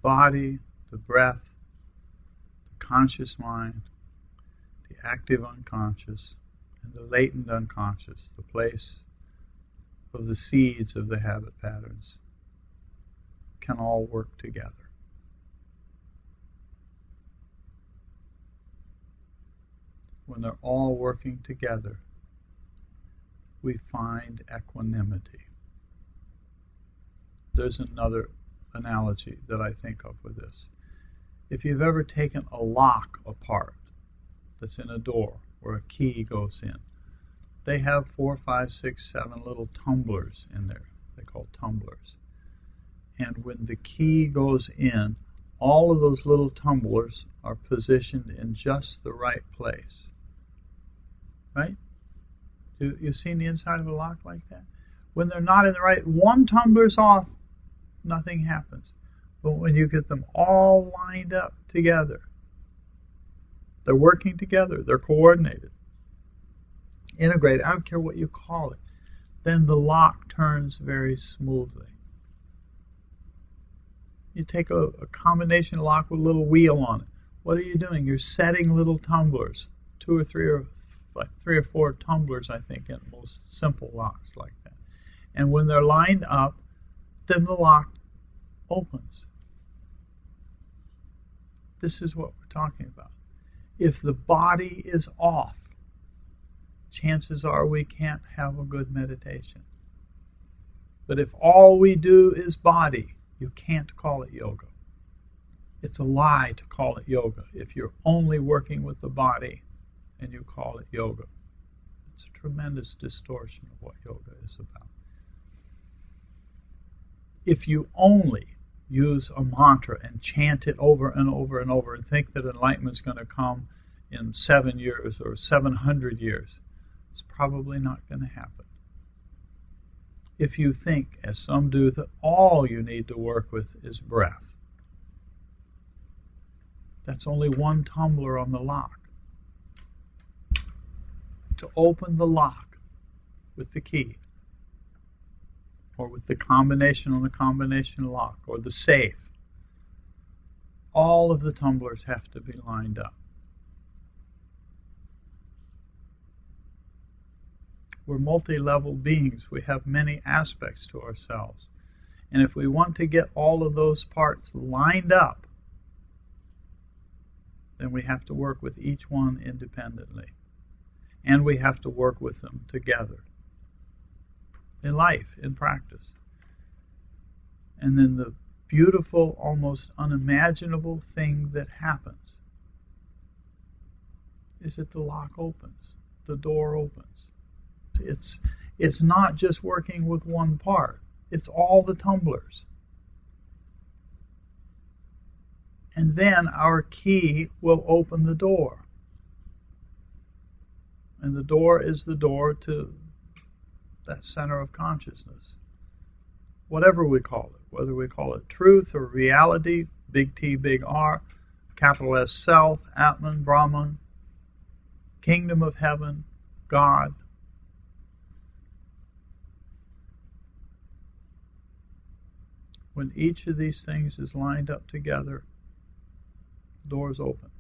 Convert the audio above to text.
body, the breath, the conscious mind, the active unconscious, and the latent unconscious, the place of the seeds of the habit patterns, can all work together. When they're all working together, we find equanimity. There's another analogy that I think of with this. If you've ever taken a lock apart that's in a door where a key goes in, they have 4, 5, 6, 7 little tumblers in there. They're called tumblers. And when the key goes in, all of those little tumblers are positioned in just the right place. Right? You've seen the inside of a lock like that? When they're not in the right, one tumbler's off, nothing happens. But when you get them all lined up together, they're working together, they're coordinated, integrated, I don't care what you call it, then the lock turns very smoothly. You take a combination lock with a little wheel on it. What are you doing? You're setting little tumblers, 2 or 3 or 3 or 4 tumblers, I think, in most simple locks like that. And when they're lined up, then the lock opens. This is what we're talking about. If the body is off, chances are we can't have a good meditation. But if all we do is body, you can't call it yoga. It's a lie to call it yoga if you're only working with the body and you call it yoga. It's a tremendous distortion of what yoga is about. If you only use a mantra and chant it over and over and over and think that enlightenment's going to come in 7 years or 700 years, it's probably not going to happen. If you think, as some do, that all you need to work with is breath, that's only one tumbler on the lock. To open the lock with the key, or with the combination on the combination lock, or the safe, all of the tumblers have to be lined up. We're multi-level beings. We have many aspects to ourselves. And if we want to get all of those parts lined up, then we have to work with each one independently. And we have to work with them together. In life, in practice. And then the beautiful, almost unimaginable thing that happens is that the lock opens, the door opens. It's not just working with one part, it's all the tumblers. And then our key will open the door. And the door is the door to that center of consciousness. Whatever we call it, whether we call it truth or reality, big T, big R, capital S, self, Atman, Brahman, kingdom of heaven, God. When each of these things is lined up together, doors open.